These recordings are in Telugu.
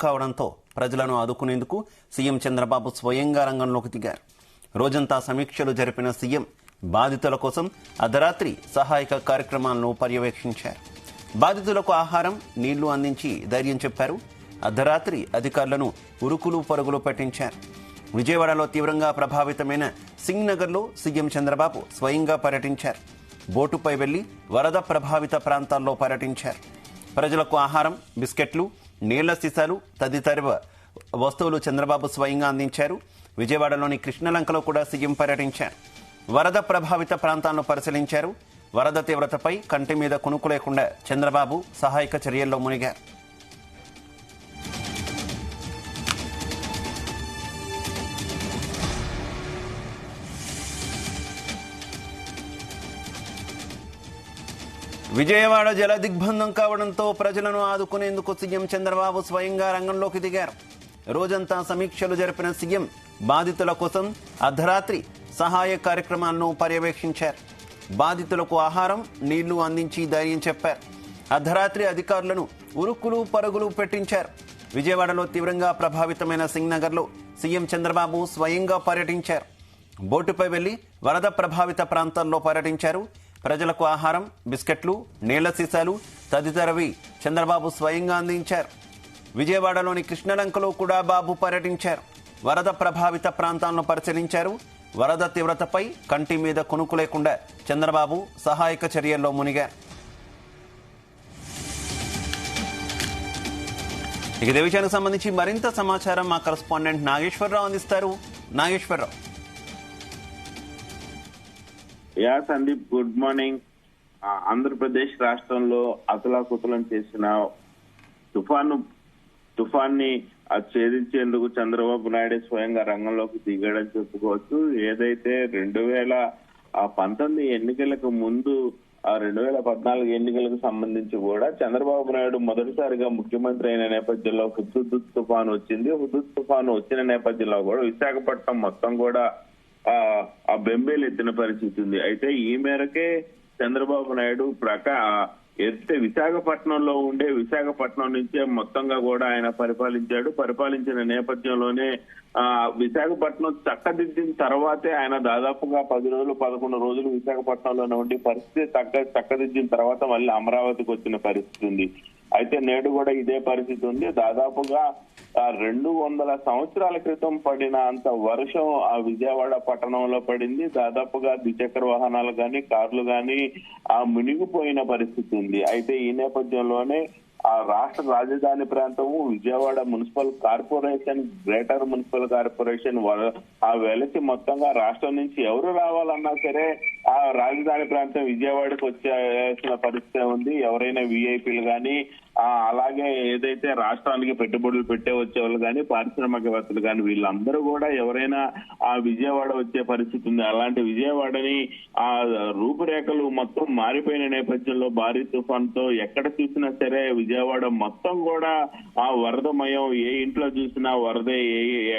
కావడంతో ప్రజలను ఆదుకునేందుకు సీఎం చంద్రబాబు స్వయంగా రంగంలోకి దిగారు. రోజంతా సమీక్షలు జరిపిన సీఎం బాధితుల కోసం అర్ధరాత్రి సహాయక కార్యక్రమాలను పర్యవేక్షించారు. బాధితులకు ఆహారం, నీళ్లు అందించి ధైర్యం చెప్పారు. అర్ధరాత్రి అధికారులను ఉరుకులు పరుగులు పెట్టించారు. విజయవాడలో తీవ్రంగా ప్రభావితమైన సింగ్ నగర్లో సీఎం చంద్రబాబు స్వయంగా పర్యటించారు. బోటుపై వెళ్లి వరద ప్రభావిత ప్రాంతాల్లో పర్యటించారు. ప్రజలకు ఆహారం, బిస్కెట్లు, నీళ్ల సీసాలు తదితర వస్తువులు చంద్రబాబు స్వయంగా అందించారు. విజయవాడలోని కృష్ణలంకలో కూడా సీఎం పర్యటించారు. వరద ప్రభావిత ప్రాంతాలను పరిశీలించారు. వరద తీవ్రతపై కంటి మీద కునుకు లేకుండా చంద్రబాబు సహాయక చర్యల్లో మునిగారు. విజయవాడ జల దిగ్బంధం కావడంతో ప్రజలను ఆదుకునేందుకు సీఎం చంద్రబాబు స్వయంగా రంగంలోకి దిగారు. రోజంతా సమీక్షలు జరిపిన సీఎం బాధితుల కోసం అర్ధరాత్రి సహాయ కార్యక్రమాలను పర్యవేక్షించారు. బాధితులకు ఆహారం, నీళ్లు అందించి ధైర్యం చెప్పారు. అర్ధరాత్రి అధికారులను ఉరుకులు పరుగులు పెట్టించారు. విజయవాడలో తీవ్రంగా ప్రభావితమైన సింగ్ నగర్లో సీఎం చంద్రబాబు స్వయంగా పర్యటించారు. బోటుపై వెళ్లి వరద ప్రభావిత ప్రాంతాల్లో పర్యటించారు. ప్రజలకు ఆహారం, బిస్కెట్లు, నీళ్ల సీసాలు తదితరవి చంద్రబాబు స్వయంగా అందించారు. విజయవాడలోని కృష్ణలంకలో కూడా బాబు పర్యటించారు. వరద ప్రభావిత ప్రాంతాలను పరిశీలించారు. వరద తీవ్రతపై కంటి మీద కునుకు లేకుండా చంద్రబాబు సహాయక చర్యల్లో మునిగారు. ఇదే విషయానికి సంబంధించి మరింత సమాచారం మా కరెస్పాండెంట్ నాగేశ్వరరావు అందిస్తారు. Nageswara Rao. Yeah Sandeep, good morning. Andhra Pradesh రాష్ట్రంలో అతలాకుతలం చేసిన తుఫాన్ని ఛేదించేందుకు చంద్రబాబు నాయుడు స్వయంగా రంగంలోకి దిగాడని చెప్పుకోవచ్చు. ఏదైతే 2019 ఎన్నికలకు ముందు 2014 ఎన్నికలకు సంబంధించి కూడా చంద్రబాబు నాయుడు మొదటిసారిగా ముఖ్యమంత్రి అయిన నేపథ్యంలో హుదూద్ తుఫాను వచ్చింది. హుదూద్ తుఫాను వచ్చిన నేపథ్యంలో కూడా విశాఖపట్నం మొత్తం కూడా ఆ బెంబేలు ఎత్తిన పరిస్థితి ఉంది. అయితే ఈ మేరకే చంద్రబాబు నాయుడు విశాఖపట్నంలో ఉండే విశాఖపట్నం నుంచే మొత్తంగా కూడా ఆయన పరిపాలించిన నేపథ్యంలోనే విశాఖపట్నం చక్కదిద్దిన తర్వాతే ఆయన దాదాపుగా 10 రోజులు 11 రోజులు విశాఖపట్నంలోనే ఉండి పరిస్థితి చక్కదిద్దిన తర్వాత మళ్ళీ అమరావతికి వచ్చిన పరిస్థితి ఉంది. అయితే నేడు కూడా ఇదే పరిస్థితి ఉంది. దాదాపుగా 200 సంవత్సరాల క్రితం పడిన అంత వర్షం ఆ విజయవాడ పట్టణంలో పడింది. దాదాపుగా ద్విచక్ర వాహనాలు కానీ, కార్లు కానీ మునిగిపోయిన పరిస్థితి ఉంది. అయితే ఈ నేపథ్యంలోనే ఆ రాష్ట్ర రాజధాని ప్రాంతము Vijayawada municipal corporation, greater municipal corporation వెలసి మొత్తంగా రాష్ట్రం నుంచి ఎవరు రావాలన్నా సరే ఆ రాజధాని ప్రాంతం విజయవాడకు వచ్చేసిన పరిస్థితి ఉంది. ఎవరైనా విఐపీలు కానీ, అలాగే ఏదైతే రాష్ట్రానికి పెట్టుబడులు పెట్టే వచ్చేవాళ్ళు కానీ, పారిశ్రామికవేత్తలు కానీ, వీళ్ళందరూ కూడా ఎవరైనా ఆ విజయవాడ వచ్చే పరిస్థితి ఉంది. అలాంటి విజయవాడని ఆ రూపురేఖలు మొత్తం మారిపోయిన నేపథ్యంలో భారీ తుఫాన్తో ఎక్కడ చూసినా సరే విజయవాడ మొత్తం కూడా ఆ వరదమయం. ఏ ఇంట్లో చూసినా వరదే,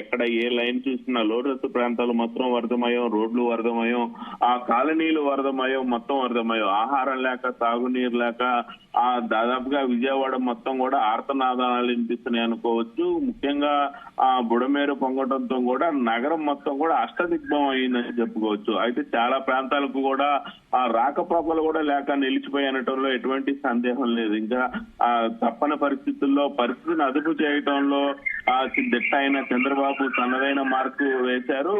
ఎక్కడ ఏ లైన్ చూసినా లోతట్టు ప్రాంతాలు మొత్తం వరదమయం, రోడ్లు వరదమయం, ఆ కాలనీలు వరదమయం, మొత్తం వరదమయం. ఆహారం లేక, తాగునీరు లేక దాదాపుగా విజయవాడ మొత్తం కూడా ఆర్తనాదాలు వినిపిస్తున్నాయి అనుకోవచ్చు. ముఖ్యంగా బుడమేరు పొంగటంతో కూడా నగరం మొత్తం కూడా అష్టదిగ్భం అయిందని చెప్పుకోవచ్చు. అయితే చాలా ప్రాంతాలకు కూడా రాకపోకలు కూడా లేక నిలిచిపోయినటంలో ఎటువంటి సందేహం లేదు. ఇంకా తప్పని పరిస్థితుల్లో పరిస్థితిని అదుపు చేయటంలో దిట్ట అయిన చంద్రబాబు తనదైన మార్కు వేశారు.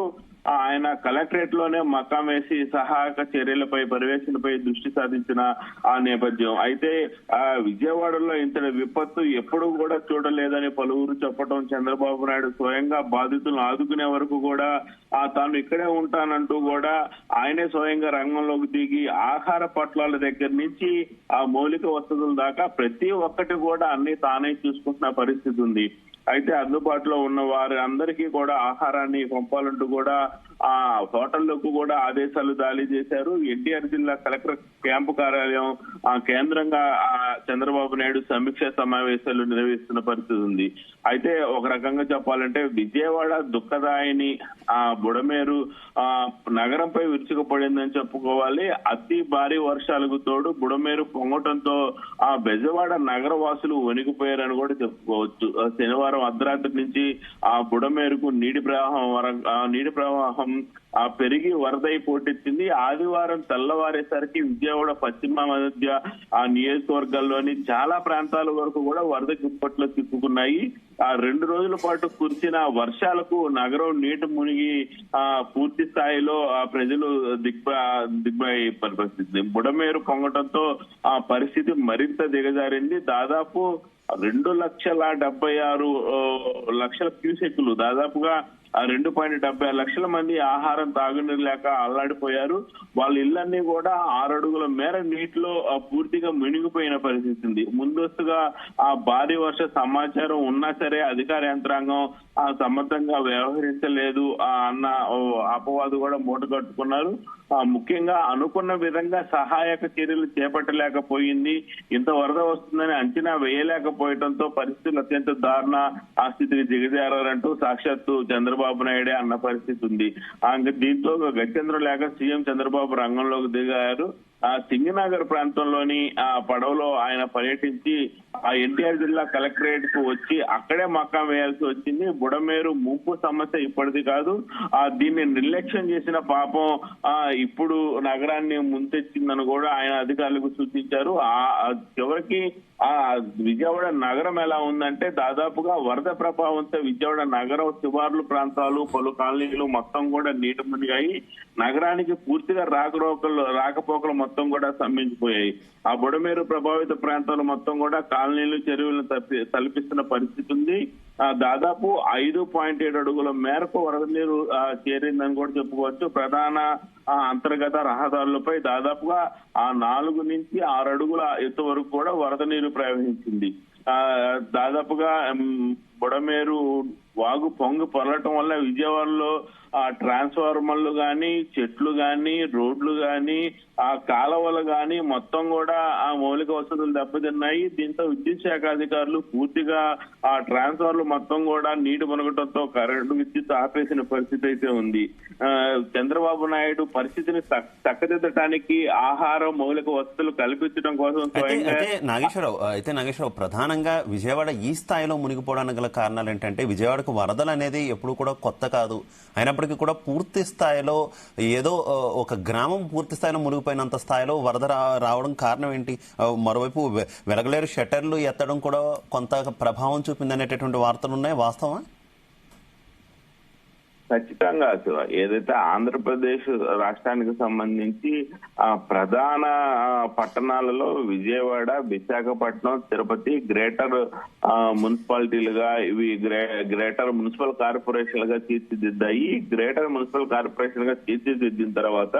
ఆయన కలెక్టరేట్ లోనే మకాం వేసి సహాయక చర్యలపై, పర్యవేక్షణపై దృష్టి సాధించిన ఆ నేపథ్యం. అయితే విజయవాడలో ఇంతటి విపత్తు ఎప్పుడూ కూడా చూడలేదని పలువురు చెప్పడం, చంద్రబాబు నాయుడు స్వయంగా బాధితులను ఆదుకునే వరకు కూడా తాను ఇక్కడే ఉంటానంటూ కూడా ఆయనే స్వయంగా రంగంలోకి దిగి ఆహార పొట్లాల దగ్గర నుంచి ఆ మౌలిక వసతుల దాకా ప్రతి ఒక్కటి కూడా అన్ని తానే చూసుకుంటున్న పరిస్థితి ఉంది. అయితే అందుబాటులో ఉన్న వారి అందరికీ కూడా ఆహారాన్ని పంపాలంటూ కూడా ఆ హోటళ్లకు కూడా ఆదేశాలు జారీ చేశారు. ఎన్టీఆర్ జిల్లా కలెక్టర్ క్యాంపు కార్యాలయం కేంద్రంగా చంద్రబాబు నాయుడు సమీక్ష సమావేశాలు నిర్వహిస్తున్న పరిస్థితి ఉంది. అయితే ఒక రకంగా చెప్పాలంటే విజయవాడ దుఃఖదాయిని బుడమేరు నగరంపై విరుచుకుపడిందని చెప్పుకోవాలి. అతి భారీ వర్షాలకు తోడు బుడమేరు పొంగటంతో బెజవాడ నగర వాసులు వణికిపోయారని కూడా చెప్పుకోవచ్చు. శనివారం అర్ధరాత్రి నుంచి బుడమేరుకు నీటి ప్రవాహం పెరిగి వరదై పోటెత్తింది. ఆదివారం తెల్లవారేసరికి విజయవాడ పశ్చిమ మధ్య నియోజకవర్గాల్లోని చాలా ప్రాంతాల వరకు కూడా వరద దుప్పట్లో చిక్కుకున్నాయి. 2 రోజుల పాటు కురిసిన వర్షాలకు నగరం నీటి మునిగి పూర్తి స్థాయిలో ప్రజలు దిగ్భ్రాంతి పరిస్థితి. బుడమేరు పొంగటంతో పరిస్థితి మరింత దిగజారింది. దాదాపు 2,76,00,000 క్యూసెక్లు, దాదాపుగా 2.76 లక్షల మంది ఆహారం తాగునీరు లేక అల్లాడిపోయారు. వాళ్ళ ఇళ్లన్నీ కూడా 6 అడుగుల మేర నీటిలో పూర్తిగా మునిగిపోయిన పరిస్థితి ఉంది. ముందస్తుగా భారీ వర్ష సమాచారం ఉన్నా సరే అధికార యంత్రాంగం సమర్థంగా వ్యవహరించలేదు అన్న అపవాదు కూడా మూటగట్టుకున్నారు. ముఖ్యంగా అనుకున్న విధంగా సహాయక చర్యలు చేపట్టలేకపోయింది. ఇంత వరద వస్తుందని అంచనా వేయలేకపోవడంతో పరిస్థితులు అత్యంత దారుణ స్థితికి దిగజారంటూ సాక్షాత్తు చంద్రబాబు నాయుడే అన్న పరిస్థితి ఉంది. దీంతో గత్యంతరం లేక సీఎం చంద్రబాబు రంగంలోకి దిగారు. సింగనగర్ ప్రాంతంలోని పడవలో ఆయన పర్యటించి ఎన్టీఆర్ జిల్లా కలెక్టరేట్ కు వచ్చి అక్కడే మకాం వేయాల్సి వచ్చింది. బుడమేరు ముంపు సమస్య ఇప్పటిది కాదు, దీన్ని నిర్లక్ష్యం చేసిన పాపం ఇప్పుడు నగరాన్ని ముంచెత్తిందని కూడా ఆయన అధికారులకు సూచించారు. చివరికి విజయవాడ నగరం ఎలా ఉందంటే దాదాపుగా వరద ప్రభావంతో విజయవాడ నగరం శివార్లు ప్రాంతాలు పలు కాలనీలు మొత్తం కూడా నీట మునిగాయి. నగరానికి పూర్తిగా రాకపోకలు మొత్తం కూడా స్తంభించిపోయాయి. ఆ బుడమేరు ప్రభావిత ప్రాంతాలు మొత్తం కూడా కాలనీలు చెరువులను తలపిస్తున్న పరిస్థితి ఉంది. దాదాపు 5.7 అడుగుల మేరకు వరద నీరు చేరిందని కూడా చెప్పుకోవచ్చు. ప్రధాన అంతర్గత రహదారులపై దాదాపుగా 4 నుంచి 6 అడుగుల ఎత్తు వరకు కూడా వరద నీరు ప్రవహించింది. దాదాపుగా బుడమేరు వాగు పొంగి పొరలటం వల్ల విజయవాడలో ట్రాన్స్ఫార్మర్లు గాని, చెట్లు గాని, రోడ్లు గాని, కాలువలు గాని మొత్తం కూడా మౌలిక వసతులు దెబ్బతిన్నాయి. దీంతో విద్యుత్ శాఖ అధికారులు పూర్తిగా ట్రాన్స్ఫార్మర్లు మొత్తం కూడా నీటి మునగటంతో కరెంటు విద్యుత్ ఆపేసిన పరిస్థితి అయితే ఉంది. చంద్రబాబు నాయుడు పరిస్థితిని చక్కదిద్దటానికి ఆహారం మౌలిక వసతులు కల్పించడం కోసం నాగేశ్వరరావు ప్రధానంగా విజయవాడ ఈ స్థాయిలో మునిగిపోవడానికి గల కారణాలు ఏంటంటే విజయవాడకు వరదలు అనేది ఎప్పుడు కూడా కొత్త కాదు. అయినప్పటికీ కూడా పూర్తి స్థాయిలో ఏదో ఒక గ్రామం పూర్తి స్థాయిలో మునిగిపోయినంత స్థాయిలో వరద రావడం కారణం ఏంటి? మరోవైపు వెలగలేరు షట్టర్లు ఎత్తడం కూడా కొంత ప్రభావం చూపిందనేటటువంటి వార్తలు ఉన్నాయి. వాస్తవా? ఖచ్చితంగా ఏదైతే ఆంధ్రప్రదేశ్ రాష్ట్రానికి సంబంధించి ప్రధాన పట్టణాలలో విజయవాడ, విశాఖపట్నం, తిరుపతి గ్రేటర్ మున్సిపాలిటీలుగా ఇవి గ్రేటర్ మున్సిపల్ కార్పొరేషన్ గా తీర్చిదిద్దాయి. గ్రేటర్ మున్సిపల్ కార్పొరేషన్ గా తీర్చిదిద్దిన తర్వాత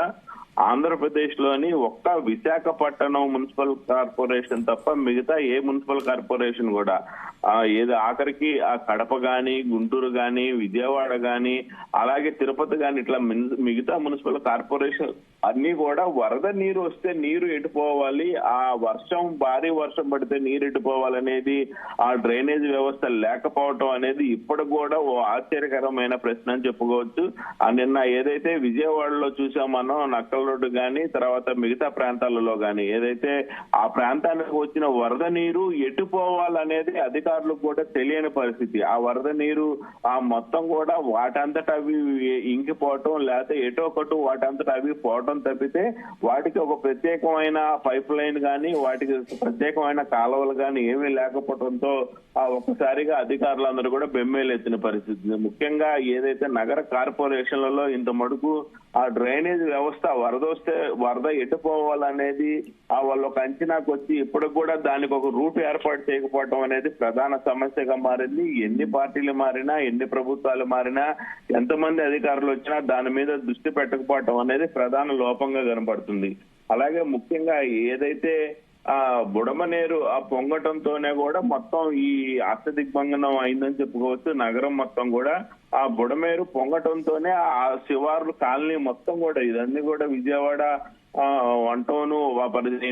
ఆంధ్రప్రదేశ్ లోని ఒక్క విశాఖపట్నం మున్సిపల్ కార్పొరేషన్ తప్ప మిగతా ఏ మున్సిపల్ కార్పొరేషన్ కూడా ఏదో ఆఖరికి కడప గాని, గుంటూరు గాని, విజయవాడ గాని, అలాగే తిరుపతి గాని ఇట్లా మిగతా మున్సిపల్ కార్పొరేషన్ అన్ని కూడా వరద నీరు వస్తే నీరు ఎటుపోవాలి, భారీ వర్షం పడితే నీరు ఎటుపోవాలనేది ఆ డ్రైనేజ్ వ్యవస్థ లేకపోవటం అనేది ఇప్పుడు కూడా ఓ ఆశ్చర్యకరమైన ప్రశ్న అని చెప్పుకోవచ్చు. నిన్న ఏదైతే విజయవాడలో చూసాం మనం నక్కల రోడ్డు గాని, తర్వాత మిగతా ప్రాంతాలలో గాని ఏదైతే ఆ ప్రాంతానికి వచ్చిన వరద నీరు ఎటుపోవాలనేది అధికారులకు కూడా తెలియని పరిస్థితి. ఆ వరద నీరు మొత్తం కూడా వాటంతట అవి ఇంకిపోవటం, లేకపోతే ఎటో ఒకటి వాటంతట అవి పోవటం తప్పితే వాటికి ఒక ప్రత్యేకమైన పైప్ లైన్ గాని, వాటికి ప్రత్యేకమైన కాలువలు గాని ఏమీ లేకపోవడంతో ఒక్కసారిగా అధికారులందరూ కూడా బెమ్మేలెత్తిన పరిస్థితి. ముఖ్యంగా ఏదైతే నగర కార్పొరేషన్లలో ఇంత మటుకు ఆ డ్రైనేజ్ వ్యవస్థ వరద ఎటుపోవాలనేది వాళ్ళు ఒక అంచనాకు వచ్చి ఇప్పటికి కూడా దానికి ఒక రూట్ ఏర్పాటు చేయకపోవటం అనేది ప్రధాన సమస్యగా మారింది. ఎన్ని పార్టీలు మారినా, ఎన్ని ప్రభుత్వాలు మారినా, ఎంతమంది అధికారులు వచ్చినా దాని మీద దృష్టి పెట్టకపోవటం అనేది ప్రధాన లోపంగా కనబడుతుంది. అలాగే ముఖ్యంగా ఏదైతే బుడమనేరు ఆ పొంగటంతోనే కూడా మొత్తం ఈ అష్టదిగ్బంధనం అయిందని చెప్పుకోవచ్చు. నగరం మొత్తం కూడా ఆ బుడమేరు పొంగటంతోనే ఆ శివార్లు కాలనీ మొత్తం కూడా ఇదన్నీ కూడా విజయవాడ వంటోను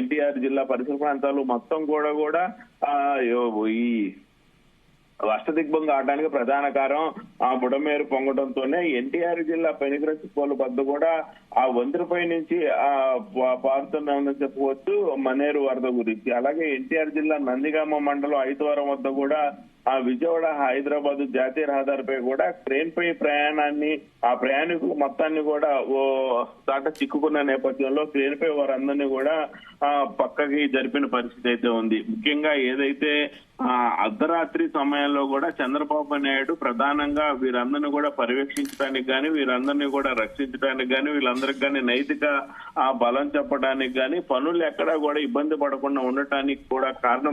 ఎన్టీఆర్ జిల్లా పరిసర ప్రాంతాలు మొత్తం కూడా ఈ అష్టదిగ్బంధం కావడానికి ప్రధాన కారణం ఆ బుడమేరు పొంగడంతోనే. ఎన్టీఆర్ జిల్లా పెనుగరచిపోలు వద్ద కూడా ఆ వంతెనపై నుంచి పారుతున్నామని చెప్పుకోవచ్చు మనేరు వరద గురించి. అలాగే ఎన్టీఆర్ జిల్లా నందిగామ మండలం ఐతవరం వద్ద కూడా ఆ విజయవాడ హైదరాబాద్ జాతీయ రహదారిపై కూడా ట్రైన్ పై ప్రయాణాన్ని ఆ ప్రయాణికులు మొత్తాన్ని కూడా దాట చిక్కుకున్న నేపథ్యంలో ట్రైన్ పై వారందరినీ కూడా పక్కకి జరిపిన పరిస్థితి అయితే ఉంది. ముఖ్యంగా ఏదైతే అర్ధరాత్రి సమయంలో కూడా చంద్రబాబు నాయుడు ప్రధానంగా వీరందరినీ కూడా పర్యవేక్షించడానికి గాని, వీరందరినీ కూడా రక్షించడానికి గాని, వీళ్ళందరికి గాని నైతిక బలం చెప్పడానికి గాని, పనులు ఎక్కడా కూడా ఇబ్బంది పడకుండా ఉండటానికి కూడా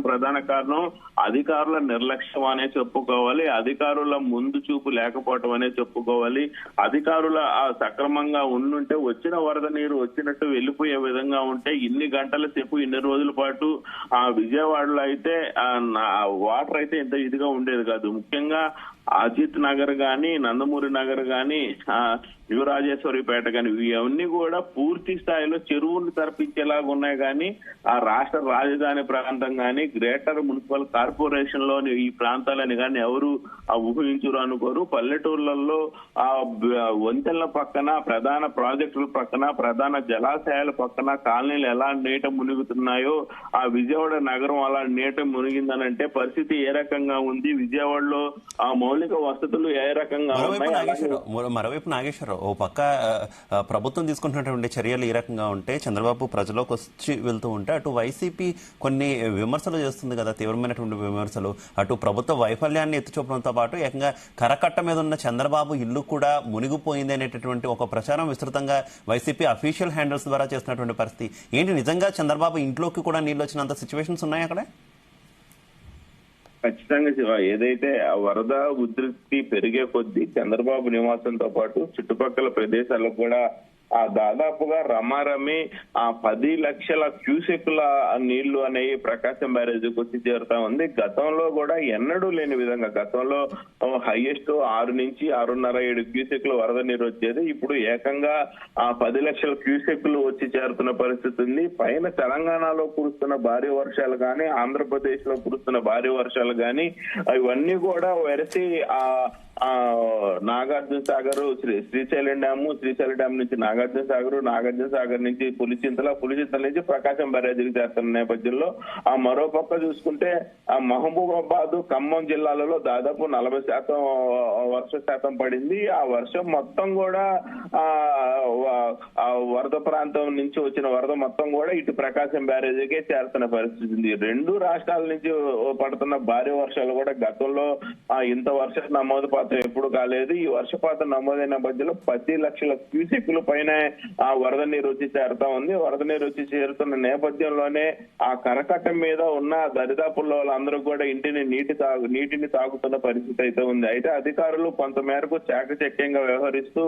ప్రధాన కారణం అధికారుల నిర్లక్ష్యం అనే చెప్పుకోవాలి. అధికారుల ముందు చూపు లేకపోవటం అనే చెప్పుకోవాలి. అధికారుల సక్రమంగా ఉండుంటే వచ్చిన వరద నీరు వచ్చినట్టు వెళ్లిపోయే విధంగా ఉంటే ఇన్ని గంటల సేపు ఇన్ని రోజుల పాటు ఆ విజయవాడలో అయితే వాటర్ అయితే ఇంత ఇదిగా ఉండేది కాదు. ముఖ్యంగా అజిత్ నగర్ గాని, నందమూరి నగర్ గాని, యువరాజేశ్వరిపేట గాని ఇవన్నీ కూడా పూర్తి స్థాయిలో చెరువులు తరపించేలాగా ఉన్నాయి. కానీ ఆ రాష్ట్ర రాజధాని ప్రాంతం గాని, గ్రేటర్ మున్సిపల్ కార్పొరేషన్ లోని ఈ ప్రాంతాలని కానీ ఎవరు ఊహించరు అనుకోరు. పల్లెటూర్లలో ఆ వంతెనల పక్కన, ప్రధాన ప్రాజెక్టుల పక్కన, ప్రధాన జలాశయాల పక్కన కాలనీలు ఎలా నీట మునుగుతున్నాయో ఆ విజయవాడ నగరం అలా నీట మునిగిందనంటే పరిస్థితి ఏ రకంగా ఉంది, విజయవాడలో ఆ మౌలిక వసతులు ఏ రకంగా ఉన్నాయి. మరోవైపు నాగేశ్వరరావు, ఓ పక్క ప్రభుత్వం తీసుకుంటున్నటువంటి చర్యలు ఈ రకంగా ఉంటే, చంద్రబాబు ప్రజలోకి వచ్చి వెళ్తూ ఉంటే, అటు వైసీపీ కొన్ని విమర్శలు చేస్తుంది కదా, తీవ్రమైనటువంటి విమర్శలు. అటు ప్రభుత్వ వైఫల్యాన్ని ఎత్తిచూపడంతో పాటు ఏకంగా కరకట్ట మీద ఉన్న చంద్రబాబు ఇల్లు కూడా మునిగిపోయింది అనేటటువంటి ఒక ప్రచారం విస్తృతంగా వైసీపీ అఫీషియల్ హ్యాండిల్స్ ద్వారా చేస్తున్నటువంటి పరిస్థితి ఏంటి? నిజంగా చంద్రబాబు ఇంట్లోకి కూడా నీళ్ళు వచ్చినంత సిచ్యువేషన్స్ ఉన్నాయి అక్కడ? ఖచ్చితంగా శివ, ఏదైతే ఆ వరద ఉధృతి పెరిగే కొద్దీ చంద్రబాబు నివాసంతో పాటు చుట్టుపక్కల ప్రదేశాలకు కూడా దాదాపుగా రమారమి 10 లక్షల క్యూసెక్ల నీళ్లు అనేవి ప్రకాశం బ్యారేజీకి వచ్చి చేరుతా ఉంది. గతంలో కూడా ఎన్నడూ లేని విధంగా గతంలో హైయెస్ట్ 6 నుంచి 6.5-7 క్యూసెక్లు వరద నీరు వచ్చేది. ఇప్పుడు ఏకంగా 10 లక్షల క్యూసెక్లు వచ్చి చేరుతున్న పరిస్థితి ఉంది. పైన తెలంగాణలో కురుస్తున్న భారీ వర్షాలు కానీ, ఆంధ్రప్రదేశ్ లో కురుస్తున్న భారీ వర్షాలు కానీ ఇవన్నీ కూడా వెరసి నాగార్జున సాగర్, శ్రీశైలం డ్యామ్ నుంచి నాగార్జున సాగర్ నుంచి పులిచింతల నుంచి ప్రకాశం బ్యారేజీకి చేస్తున్న నేపథ్యంలో మరోపక్క చూసుకుంటే మహబూబాబాద్, ఖమ్మం జిల్లాలలో దాదాపు 40% వర్ష శాతం పడింది. ఆ వర్షం మొత్తం కూడా వరద ప్రాంతం నుంచి వచ్చిన వరద మొత్తం కూడా ఇటు ప్రకాశం బ్యారేజీకే చేరుతున్న పరిస్థితి ఉంది. 2 రాష్ట్రాల నుంచి పడుతున్న భారీ వర్షాలు కూడా గతంలో ఇంత వర్ష నమోదు ఎప్పుడు కాలేదు. ఈ వర్షపాతం నమోదైన మధ్యలో 10 లక్షల క్యూసెక్లు పైన ఆ వరద నీరు వచ్చి చేరుతా ఉంది. వరద నీరు వచ్చి చేరుతున్న నేపథ్యంలోనే ఆ కరకట్ట మీద ఉన్న దరిదాపుల్లో వాళ్ళందరూ కూడా నీటిని తాగుతున్న పరిస్థితి అయితే ఉంది. అయితే అధికారులు కొంత మేరకు చాకచక్యంగా వ్యవహరిస్తూ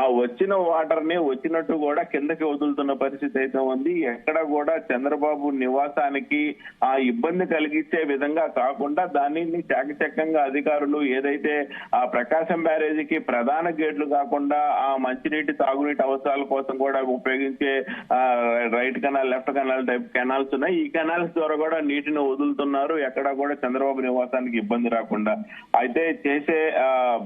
ఆ వచ్చిన వాటర్ ని వచ్చినట్టు కూడా కిందకి వదులుతున్న పరిస్థితి అయితే ఉంది. ఎక్కడ కూడా చంద్రబాబు నివాసానికి ఇబ్బంది కలిగించే విధంగా కాకుండా దానిని చాకచక్యంగా అధికారులు ఏదైతే ఆ ప్రకాశం బ్యారేజీకి ప్రధాన గేట్లు కాకుండా ఆ మంచినీటి తాగునీటి అవసరాల కోసం కూడా ఉపయోగించే right canal, left canal type canals ఉన్నాయి. ఈ కెనాల్స్ ద్వారా కూడా నీటిని వదులుతున్నారు, ఎక్కడా కూడా చంద్రబాబు నివాసానికి ఇబ్బంది రాకుండా. అయితే చేసే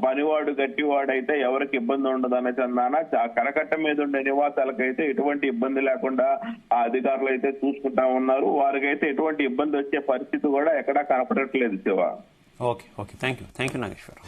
పనివాడు గట్టివాడు అయితే ఎవరికి ఇబ్బంది ఉండదు అనే చందాన కరకట్ట మీద ఉండే నివాసాలకైతే ఎటువంటి ఇబ్బంది లేకుండా ఆ అధికారులు అయితే చూసుకుంటా ఉన్నారు. వారికైతే ఎటువంటి ఇబ్బంది వచ్చే పరిస్థితి కూడా ఎక్కడా కనపడట్లేదు Shiva. Okay, thank you Nageshwar.